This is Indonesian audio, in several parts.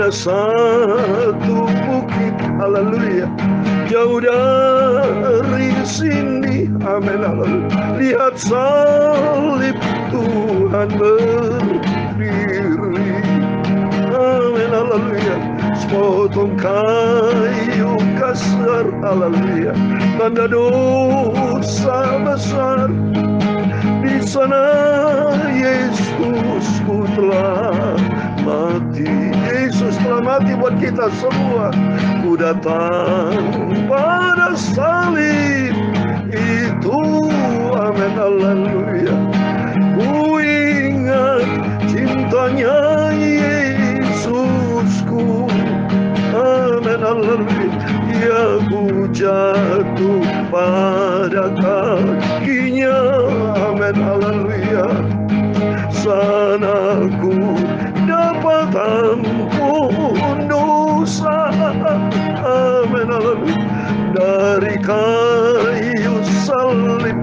pada satu bukit, haleluya, jauh dari sini, amin, haleluya. Lihat salib Tuhan berdiri, amin, haleluya. Sepotong kayu kasar, haleluya, tanda dosa besar. Di sana Yesusku telah mati, Yesus telah mati buat kita semua. Ku datang pada salib itu, amin, haleluya. Ku ingat cintanya Yesusku, amin, haleluya. Ya, ku jatuh pada kakinya, amin, haleluya. Sana ku dapat ampun dosa, amin, haleluya. Dari kayu salib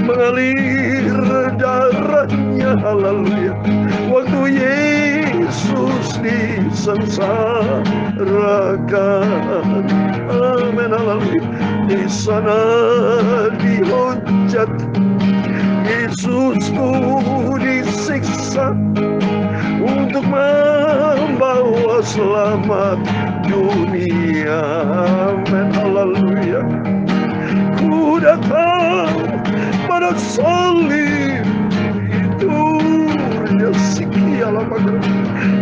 mengalir darahnya, haleluya. Waktu Yesus disensarakan, amin, haleluya. Di sana dihujat, Yesusku disiksa untuk membawa selamat dunia, amin, haleluya. Ku datang pada salib itu, ya sikialah maka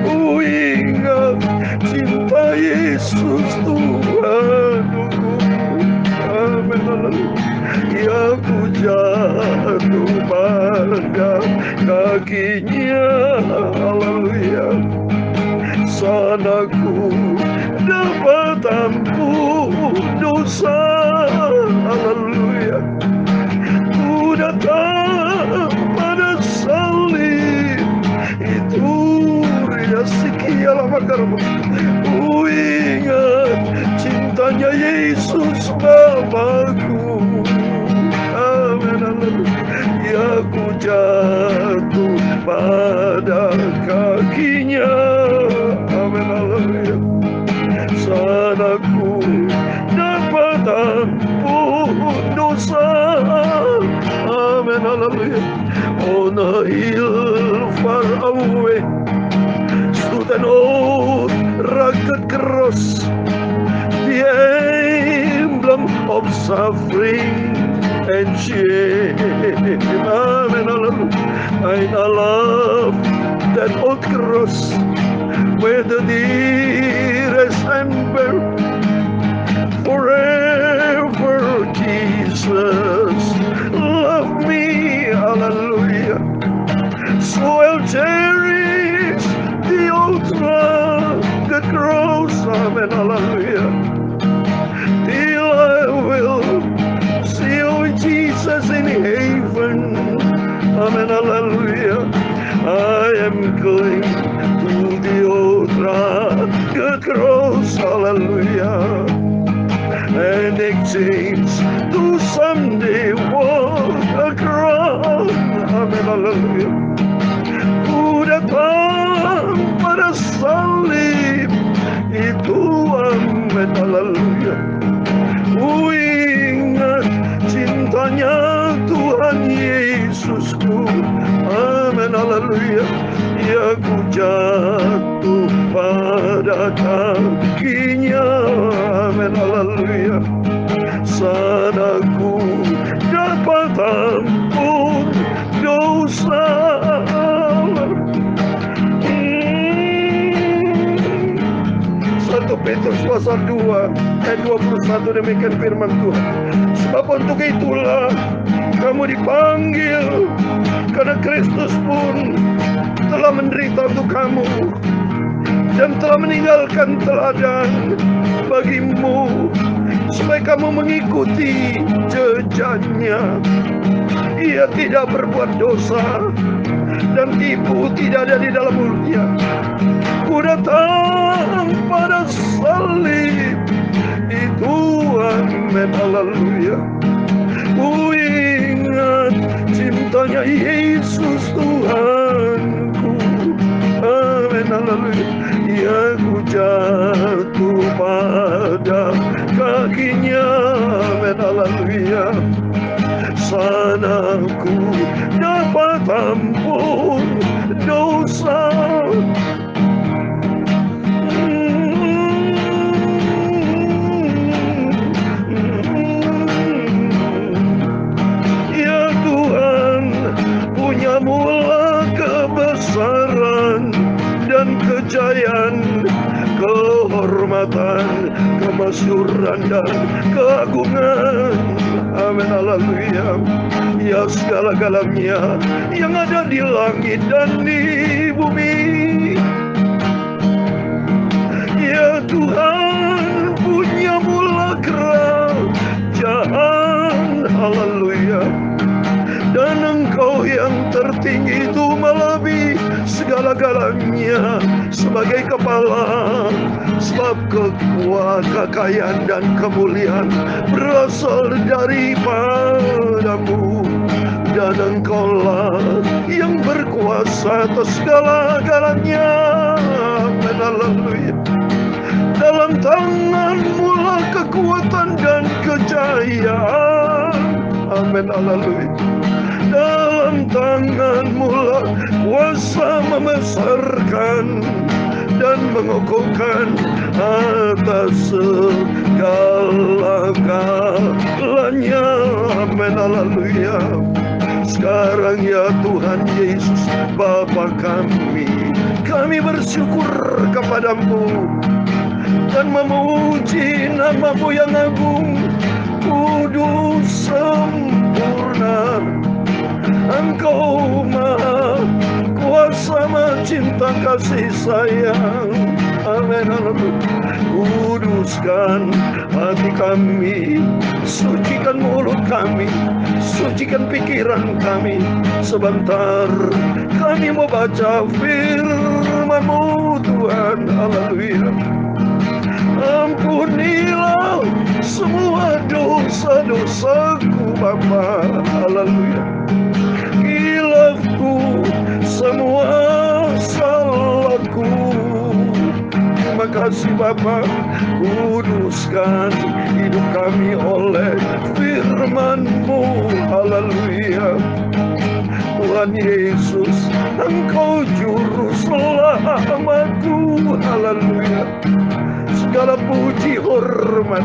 ku ingat cinta Yesus Tuhanku, amin, haleluya. Ya, ku jatuh pada kakinya, haleluya. Sana ku dapat ampun dosa, haleluya. Ku datang pada salib itu, ya sikialah makarmu. Ku ingat cintanya Yesus Bapakku, amin, haleluya. Ya, ku jatuh pada kakinya, amin, haleluya. Sana ku dapat ampun dosa, amen, hallelujah. On a hill far away stood an old rugged cross, the emblem of suffering and shame, amen, hallelujah. And I love that old cross where the dearest ember forever Jesus love me, hallelujah. So I'll cherish the old rugged cross, amen, hallelujah, till I will see you, Jesus, in heaven, amen, hallelujah. I am going to the old rugged cross, hallelujah, and exchange to someday walk across, amen, hallelujah. Ku datang pada salib itu, amen, hallelujah. Ku ingat cintanya Tuhan Yesusku, amen, hallelujah. Ya, ku jatuh pada kakinya, amen, hallelujah. Sana ku dapat ampun dosa. 1 Petrus pasal 2 ayat 21, demikian firman Tuhan. Sebab untuk itulah kamu dipanggil, karena Kristus pun telah menderita untuk kamu dan telah meninggalkan teladan bagimu, supaya kamu mengikuti jejaknya. Ia tidak berbuat dosa dan tipu tidak ada di dalam mulutnya. Ku datang pada salib itu, amen, haleluya. Ku ingat cintanya Yesus Tuhanku, amen, haleluya. Aku jatuh pada kakinya. Amin, haleluya. Sana ku dapat ampun dosa. Ya Tuhan, punya mula kebesaran dan kejayaan, kehormatan, kemasyhuran dan keagungan. Amin, haleluya. Ya segala-galanya yang ada di langit dan di bumi. Ya Tuhan, punya mula kerajaan. Haleluya. Dan Engkau yang tertinggi itu melebihi segala-galanya sebagai kepala. Sebab kekayaan dan kemuliaan berasal daripadamu. Dan Engkaulah yang berkuasa atas segala-galanya. Amin, haleluya. Dalam tangan-Mu lah kekuatan dan kejayaan. Amin, haleluya. Dalam tangan-Mu lah kuasa membesarkan dan mengokohkan atas segala-galanya. Amin, haleluya. Sekarang ya Tuhan Yesus Bapa kami bersyukur kepada-Mu dan memuji nama-Mu yang agung, kudus, sempurna. Engkau maha kuasa, cinta kasih sayang. Amin, haleluya. Kuduskan hati kami, sucikan mulut kami, sucikan pikiran kami. Sebentar kami mau baca firman-Mu Tuhan. Haleluya. Ampunilah semua dosa-dosaku Bapa. Haleluya. Khilafku, semua salahku. Terima kasih Bapa. Kuduskan hidup kami oleh firman-Mu. Haleluya. Tuhan Yesus, Engkau juru selamatku. Haleluya. Segala puji, hormat,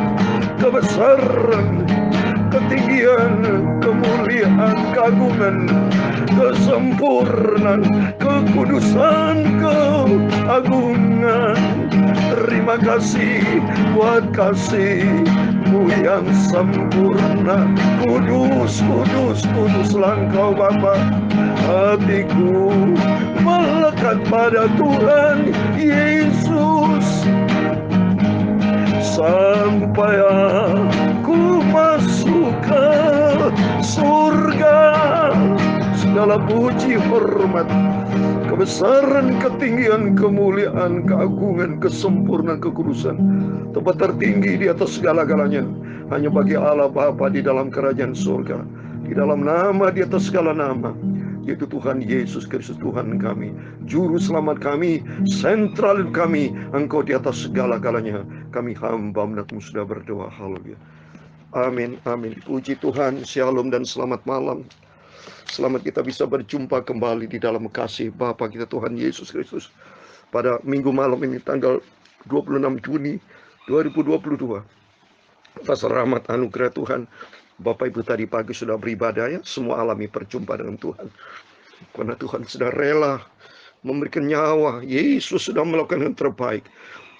kebesaran, ketinggian, kemuliaan, keagungan, kesempurnaan, kekudusan, keagungan. Terima kasih buat kasih-Mu yang sempurna. Kudus, kudus, kuduslah Engkau Bapa. Hatiku melekat pada Tuhan Yesus sampai aku masuk ke surga. Segala puji, hormat, kebesaran, ketinggian, kemuliaan, keagungan, kesempurnaan, kekudusan, tempat tertinggi di atas segala-galanya hanya bagi Allah Bapa di dalam kerajaan surga. Di dalam nama di atas segala nama, yaitu Tuhan Yesus Kristus Tuhan kami, Juru Selamat kami, sentral kami. Engkau di atas segala-galanya. Kami hamba menatmu sudah berdoa. Haleluya. Amin, amin. Puji Tuhan, shalom dan selamat malam. Selamat kita bisa berjumpa kembali di dalam kasih Bapa kita Tuhan Yesus Kristus pada minggu malam ini tanggal 26 Juni 2022. Atas rahmat anugerah Tuhan, Bapak Ibu tadi pagi sudah beribadah ya, semua alami perjumpaan dengan Tuhan. Karena Tuhan sudah rela memberikan nyawa, Yesus sudah melakukan yang terbaik.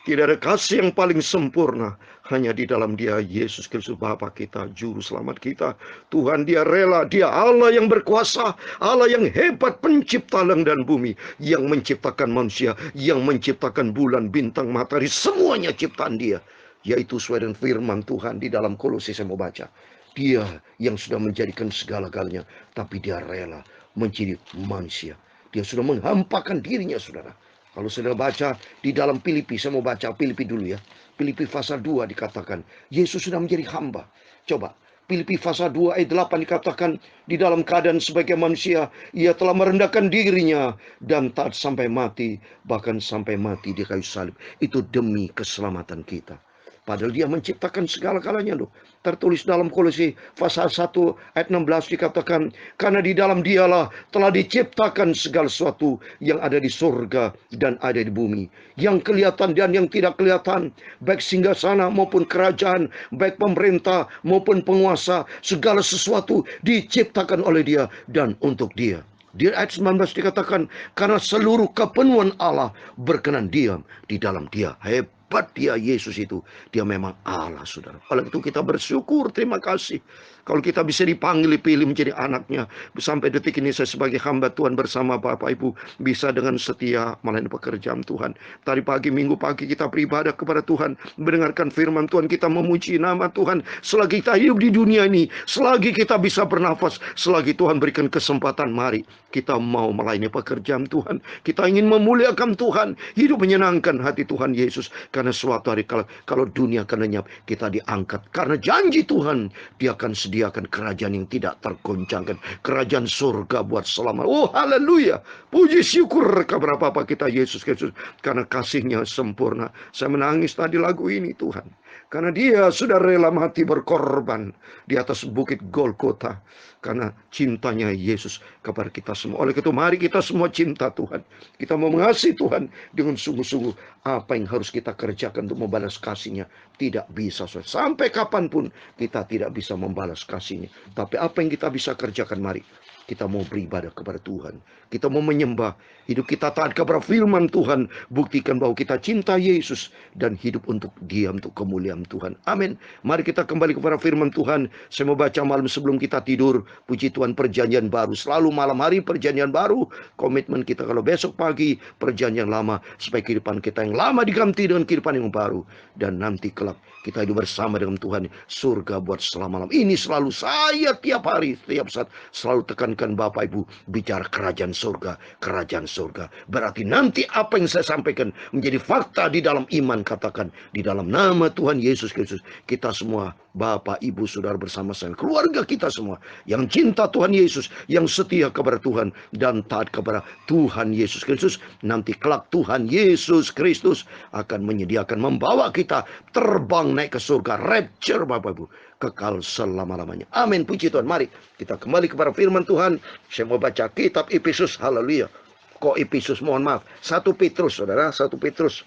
Tidak ada kasih yang paling sempurna hanya di dalam Dia, Yesus Kristus Bapa kita, Juru Selamat kita. Tuhan, Dia rela, Dia Allah yang berkuasa, Allah yang hebat, pencipta langit dan bumi, yang menciptakan manusia, yang menciptakan bulan, bintang, matahari, semuanya ciptaan Dia. Yaitu sesuai dengan firman Tuhan di dalam Kolose saya mau baca. Dia yang sudah menjadikan segala-galanya, tapi Dia rela menjadi manusia. Dia sudah menghampakan dirinya, saudara. Kalau sudah baca di dalam Filipi, saya mau baca Filipi dulu ya. Filipi pasal 2 dikatakan, Yesus sudah menjadi hamba. Coba, Filipi pasal 2 ayat 8 dikatakan, di dalam keadaan sebagai manusia, ia telah merendahkan dirinya dan taat sampai mati, bahkan sampai mati di kayu salib. Itu demi keselamatan kita. Padahal dia menciptakan segala-galanya loh. Tertulis dalam Kolose pasal 1 ayat 16 dikatakan, karena di dalam dialah telah diciptakan segala sesuatu yang ada di surga dan ada di bumi, yang kelihatan dan yang tidak kelihatan, baik singgasana maupun kerajaan, baik pemerintah maupun penguasa, segala sesuatu diciptakan oleh dia dan untuk dia. Di ayat 19 dikatakan, karena seluruh kepenuhan Allah berkenan diam di dalam dia. Hebat dia Yesus itu. Dia memang Allah, saudara. Oleh itu kita bersyukur, terima kasih. Kalau kita bisa dipanggil, dipilih menjadi anaknya. Sampai detik ini saya sebagai hamba Tuhan bersama Bapak Ibu bisa dengan setia melayani pekerjaan Tuhan. Tadi pagi, minggu pagi kita beribadah kepada Tuhan, mendengarkan firman Tuhan, kita memuji nama Tuhan. Selagi kita hidup di dunia ini, selagi kita bisa bernafas, selagi Tuhan berikan kesempatan, mari kita mau melayani pekerjaan Tuhan. Kita ingin memuliakan Tuhan, hidup menyenangkan hati Tuhan Yesus. Karena suatu hari kalau dunia akan lenyap, kita diangkat. Karena janji Tuhan, dia akan sediakan kerajaan yang tidak tergoncangkan, kerajaan surga buat selama. Oh haleluya, puji syukur kepada Bapa kita Yesus Kristus, karena kasih-Nya sempurna. Saya menangis tadi lagu ini Tuhan, karena dia sudah rela mati berkorban di atas bukit Golgota, karena cintanya Yesus kepada kita semua. Oleh itu mari kita semua cinta Tuhan, kita mau mengasihi Tuhan dengan sungguh-sungguh. Apa yang harus kita kerjakan untuk membalas kasih-Nya? Tidak bisa, sampai kapanpun kita tidak bisa membalas kasih-Nya. Tapi apa yang kita bisa kerjakan, mari kita mau beribadah kepada Tuhan, kita mau menyembah, hidup kita taat kepada firman Tuhan, buktikan bahwa kita cinta Yesus dan hidup untuk Dia, untuk kemuliaan Tuhan. Amin. Mari kita kembali kepada firman Tuhan. Saya mau baca malam sebelum kita tidur. Puji Tuhan, perjanjian baru selalu malam hari perjanjian baru. Komitmen kita kalau besok pagi perjanjian lama, supaya kehidupan kita yang lama diganti dengan kehidupan yang baru, dan nanti kelak kita hidup bersama dengan Tuhan, surga buat selama-lamanya. Ini selalu saya tiap hari, tiap saat selalu tekankan Bapak Ibu, bicara kerajaan surga, kerajaan surga. Berarti nanti apa yang saya sampaikan menjadi fakta di dalam iman. Katakan, di dalam nama Tuhan Yesus Kristus, kita semua, Bapak, Ibu, Saudara bersama saya, keluarga kita semua, yang cinta Tuhan Yesus, yang setia kepada Tuhan, dan taat kepada Tuhan Yesus Kristus, nanti kelak Tuhan Yesus Kristus akan menyediakan, membawa kita terbang naik ke surga, rapture Bapak Ibu, kekal selama-lamanya. Amin, puji Tuhan. Mari kita kembali kepada firman Tuhan. Saya mau baca kitab Efesus, haleluya. Kok Efesus, mohon maaf, 1 Petrus, saudara, 1 Petrus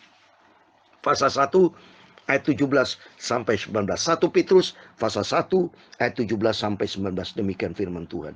pasal 1 ayat 17 sampai 19. 1 Petrus pasal 1 ayat 17 sampai 19. Demikian firman Tuhan.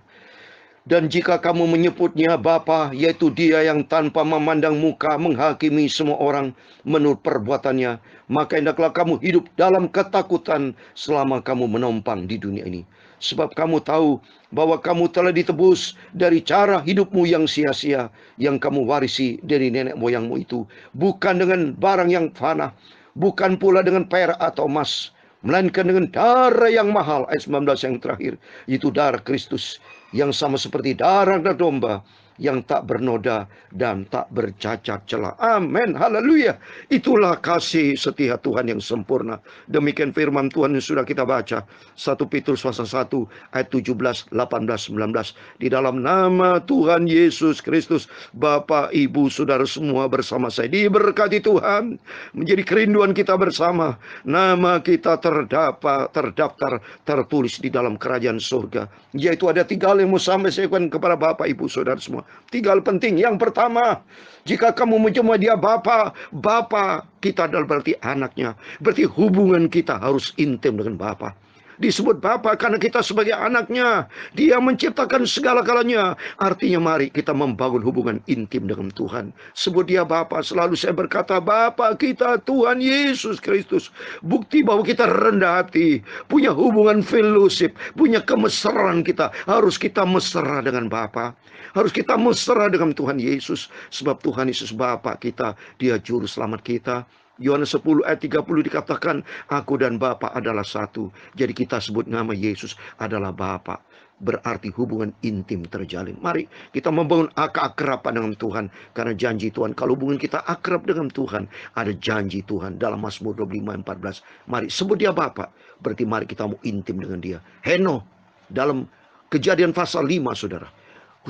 Dan jika kamu menyebutnya Bapa, yaitu Dia yang tanpa memandang muka menghakimi semua orang menurut perbuatannya, maka hendaklah kamu hidup dalam ketakutan selama kamu menopang di dunia ini. Sebab kamu tahu bahwa kamu telah ditebus dari cara hidupmu yang sia-sia, yang kamu warisi dari nenek moyangmu itu, bukan dengan barang yang fana, bukan pula dengan perak atau emas, melainkan dengan darah yang mahal. Ayat 19 yang terakhir, itu darah Kristus, yang sama seperti darah domba, yang tak bernoda dan tak bercacat celah. Amin, haleluya. Itulah kasih setia Tuhan yang sempurna. Demikian firman Tuhan yang sudah kita baca, 1 Petrus pasal 1 ayat 17, 18, 19. Di dalam nama Tuhan Yesus Kristus, Bapak, Ibu, Saudara semua bersama saya diberkati Tuhan. Menjadi kerinduan kita bersama, nama kita terdaftar, tertulis di dalam kerajaan surga. Yaitu ada 3 hal yang mau sampaikan kepada Bapak, Ibu, Saudara semua. 3 hal penting. Yang pertama, jika kamu mencuma Dia Bapa, Bapa kita adalah berarti anaknya. Berarti hubungan kita harus intim dengan Bapa. Disebut Bapa karena kita sebagai anaknya. Dia menciptakan segala-galanya. Artinya mari kita membangun hubungan intim dengan Tuhan. Sebut Dia Bapa. Selalu saya berkata, Bapa kita Tuhan Yesus Kristus. Bukti bahwa kita rendah hati, punya hubungan fellowship, punya kemesraan kita. Harus kita mesra dengan Bapa. Harus kita mesra dengan Tuhan Yesus. Sebab Tuhan Yesus Bapa kita, Dia juru selamat kita. Yohanes 10 ayat 30 dikatakan, aku dan Bapa adalah satu. Jadi kita sebut nama Yesus adalah Bapa. berarti hubungan intim terjalin. Mari kita membangun keakraban dengan Tuhan, karena janji Tuhan kalau hubungan kita akrab dengan Tuhan, ada janji Tuhan dalam Mazmur 25:14. Mari sebut dia Bapa, berarti mari kita mau intim dengan dia. Henoh dalam Kejadian pasal 5, saudara,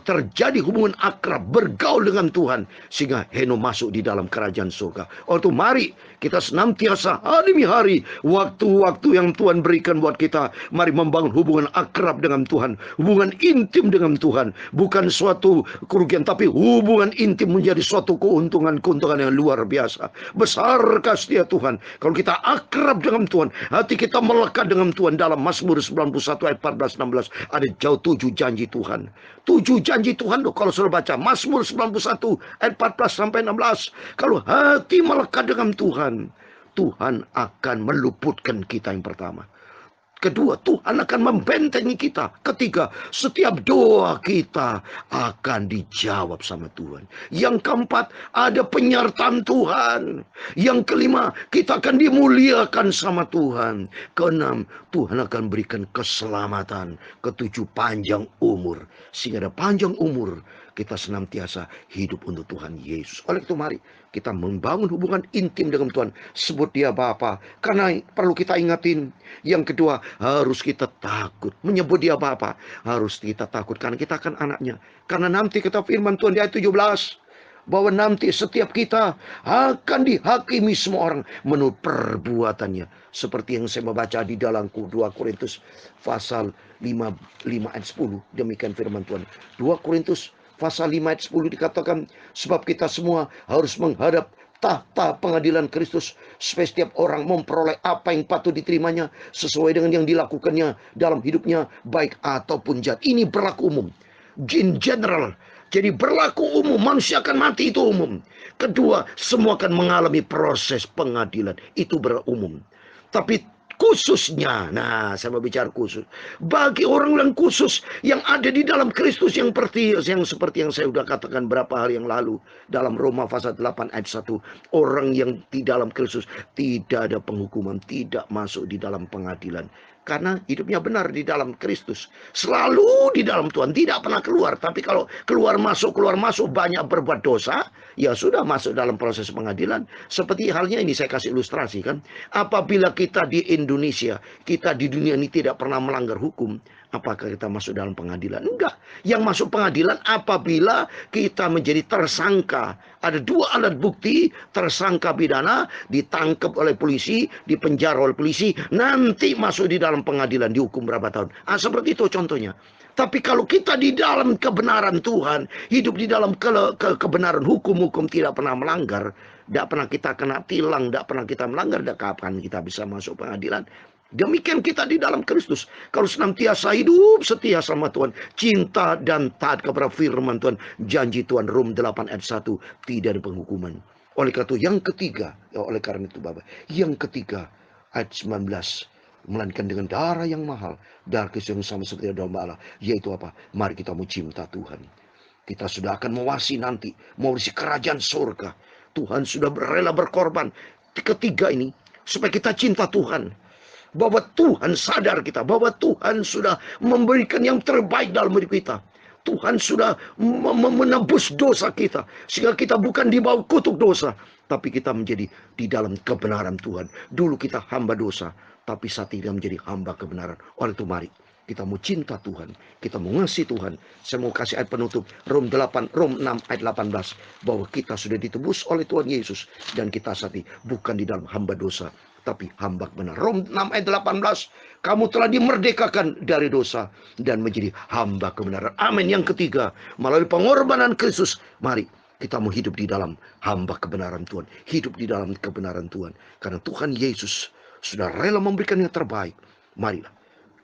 terjadi hubungan akrab, bergaul dengan Tuhan, sehingga Henoh masuk di dalam kerajaan surga. Itu mari kita senantiasa hari demi hari, waktu-waktu yang Tuhan berikan buat kita, mari membangun hubungan akrab dengan Tuhan, hubungan intim dengan Tuhan. Bukan suatu kerugian, tapi hubungan intim menjadi suatu keuntungan-keuntungan yang luar biasa. Besar kasih Tuhan kalau kita akrab dengan Tuhan, hati kita melekat dengan Tuhan. Dalam Mazmur 91 ayat 14-16 ada jauh 7 janji Tuhan. 7 janji Tuhan loh, kalau sudah baca Mazmur 91 ayat 14-16. Kalau hati melekat dengan Tuhan, Tuhan akan meluputkan kita yang pertama. Kedua, Tuhan akan membentengi kita. Ketiga, setiap doa kita akan dijawab sama Tuhan. Yang keempat, ada penyertaan Tuhan. Yang kelima, kita akan dimuliakan sama Tuhan. Keenam, Tuhan akan berikan keselamatan. Ketujuh, panjang umur. Sehingga ada panjang umur, kita senantiasa hidup untuk Tuhan Yesus. Oleh itu mari kita membangun hubungan intim dengan Tuhan. Sebut dia Bapa. Karena perlu kita ingatin. Yang kedua, harus kita takut. Menyebut dia Bapa. Harus kita takut karena kita akan anaknya. Karena nanti kita firman Tuhan di ayat 17. Bahwa nanti setiap kita akan dihakimi semua orang menurut perbuatannya. Seperti yang saya membaca di dalam 2 Korintus pasal 5 ayat 10. Demikian firman Tuhan. 2 Korintus pasal 5 ayat 10 dikatakan, sebab kita semua harus menghadap tahta pengadilan Kristus, supaya setiap orang memperoleh apa yang patut diterimanya sesuai dengan yang dilakukannya dalam hidupnya, baik ataupun jahat. Ini berlaku umum, in general. Jadi berlaku umum, manusia akan mati, itu umum. Kedua, semua akan mengalami proses pengadilan, itu berumum. Tapi khususnya, nah saya mau bicara khusus, bagi orang yang khusus yang ada di dalam Kristus, yang seperti yang saya sudah katakan berapa hari yang lalu dalam Roma pasal 8 ayat 1, orang yang di dalam Kristus tidak ada penghukuman, tidak masuk di dalam pengadilan. Karena hidupnya benar di dalam Kristus. Selalu di dalam Tuhan. Tidak pernah keluar. Tapi kalau keluar masuk banyak berbuat dosa, ya sudah masuk dalam proses pengadilan. Seperti halnya ini saya kasih ilustrasi kan. Apabila kita di Indonesia, kita di dunia ini tidak pernah melanggar hukum, apakah kita masuk dalam pengadilan? Enggak. Yang masuk pengadilan apabila kita menjadi tersangka. Ada 2 alat bukti, tersangka pidana, ditangkap oleh polisi, dipenjara oleh polisi, nanti masuk di dalam pengadilan, dihukum berapa tahun. Seperti itu contohnya. Tapi kalau kita di dalam kebenaran Tuhan, hidup di dalam kebenaran hukum tidak pernah melanggar, tidak pernah kita kena tilang, tidak pernah kita melanggar, tidak kapan kita bisa masuk pengadilan. Demikian kita di dalam Kristus. Kalau senantiasa hidup setia sama Tuhan, cinta dan taat kepada firman Tuhan, janji Tuhan, Rom 8 ayat 1, tidak ada penghukuman. Oleh karena itu yang ketiga, oleh karena itu Bapak, yang ketiga ayat 19, melainkan dengan darah yang mahal, darah Kristus yang sama seperti domba Allah, yaitu apa? Mari kita mau cinta Tuhan. Kita sudah akan mewasi nanti, mewasi kerajaan surga. Tuhan sudah rela berkorban. Ketiga ini, supaya kita cinta Tuhan. Bahwa Tuhan sadar kita, bahwa Tuhan sudah memberikan yang terbaik dalam hidup kita. Tuhan sudah menebus dosa kita, sehingga kita bukan di bawah kutuk dosa, tapi kita menjadi di dalam kebenaran Tuhan. Dulu kita hamba dosa, tapi saat ini menjadi hamba kebenaran. Oleh itu mari kita mau cinta Tuhan, kita mau ngasih Tuhan. Saya mau kasih ayat penutup, Rom 6 ayat 18, bahwa kita sudah ditebus oleh Tuhan Yesus, dan kita saat ini bukan di dalam hamba dosa, tapi hamba benar. Rom 6 ayat 18, kamu telah dimerdekakan dari dosa dan menjadi hamba kebenaran. Amin. Yang ketiga, melalui pengorbanan Kristus, mari kita mau hidup di dalam hamba kebenaran Tuhan, hidup di dalam kebenaran Tuhan, karena Tuhan Yesus sudah rela memberikan yang terbaik. Marilah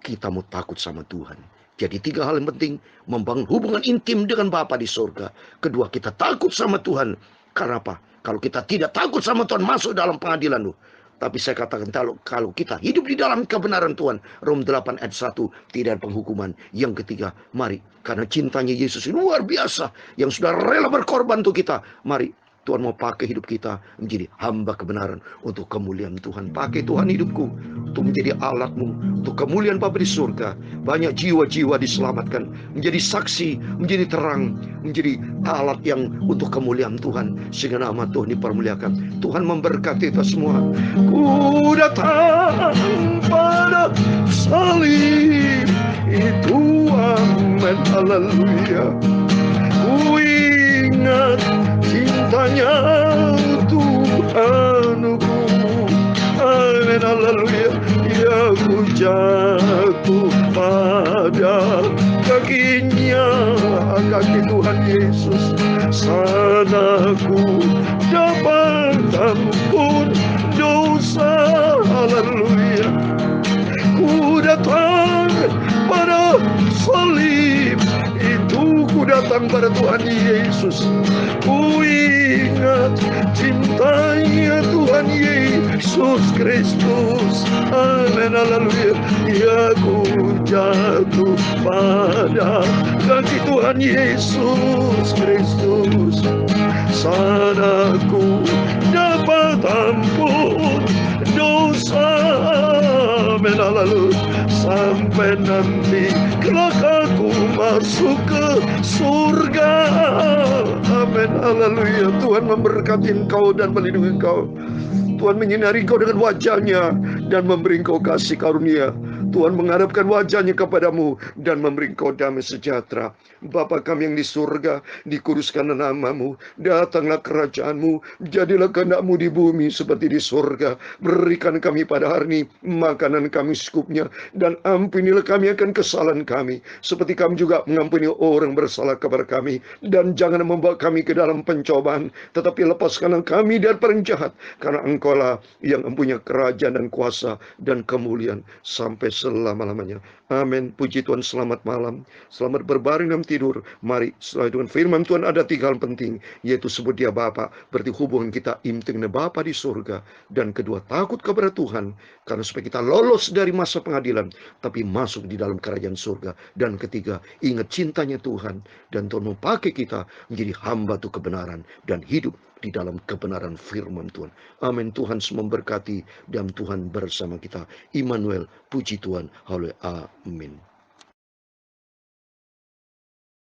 kita mau takut sama Tuhan. Jadi 3 hal yang penting, membangun hubungan intim dengan Bapa di surga. Kedua, kita takut sama Tuhan. Karena apa? Kalau kita tidak takut sama Tuhan, masuk dalam pengadilan loh. Tapi saya katakan, kalau kita hidup di dalam kebenaran Tuhan, Rom 8 ayat 1, tidak ada penghukuman. Yang ketiga, mari, karena cintanya Yesus luar biasa, yang sudah rela berkorban untuk kita, mari Tuhan mau pakai hidup kita menjadi hamba kebenaran untuk kemuliaan Tuhan. Pakai Tuhan hidupku untuk menjadi alatmu untuk kemuliaan Bapa di surga. Banyak jiwa-jiwa diselamatkan, menjadi saksi, menjadi terang, menjadi alat yang untuk kemuliaan Tuhan, sehingga nama Tuhan dipermuliakan. Tuhan memberkati kita semua. Ku datang pada salib itu, amin, haleluya. Ku ingat cintanya Tuhanku, amin, haleluya. Ya, ku jatuh pada kakinya, kaki Tuhan Yesus. Sana ku dapat ampun dosa, haleluya. Ku datang pada salib itu, ku datang pada Tuhan Yesus. Ku ingat cintanya Tuhan Yesus Kristus, amin, haleluya. Ya, ku jatuh pada kaki Tuhan Yesus Kristus. Sana ku dapat ampun dosa, amin, haleluya. Sampai nanti kelak aku masuk ke surga, amin, haleluya. Tuhan memberkati engkau dan melindungi engkau. Tuhan menyinari engkau dengan wajahnya dan memberi engkau kasih karunia. Tuhan menghadapkan wajahnya kepadamu dan memberi engkau damai sejahtera. Bapa kami yang di surga, dikuduskanlah namamu, datanglah kerajaanmu, jadilah kehendakmu di bumi seperti di surga. Berikan kami pada hari ini makanan kami secukupnya, dan ampunilah kami akan kesalahan kami, seperti kami juga mengampuni orang bersalah kepada kami. Dan jangan membawa kami ke dalam pencobaan, tetapi lepaskanlah kami dari orang jahat, karena engkaulah yang mempunyai kerajaan dan kuasa dan kemuliaan sampai selama-lamanya. Amin. Puji Tuhan. Selamat malam, selamat berbaring dalam tidur. Mari setelah dengan firman Tuhan ada 3 hal penting, yaitu sebut Dia Bapa, berarti hubungan kita intim dengan Bapa di surga. Dan kedua, takut kepada Tuhan, karena supaya kita lolos dari masa pengadilan, tapi masuk di dalam kerajaan surga. Dan ketiga, ingat cintanya Tuhan, dan Tuhan mau pakai kita menjadi hamba tuh kebenaran dan hidup di dalam kebenaran firman Tuhan. Amin. Tuhan memberkati dan Tuhan bersama kita. Immanuel, puji Tuhan. Haleluya. Amin.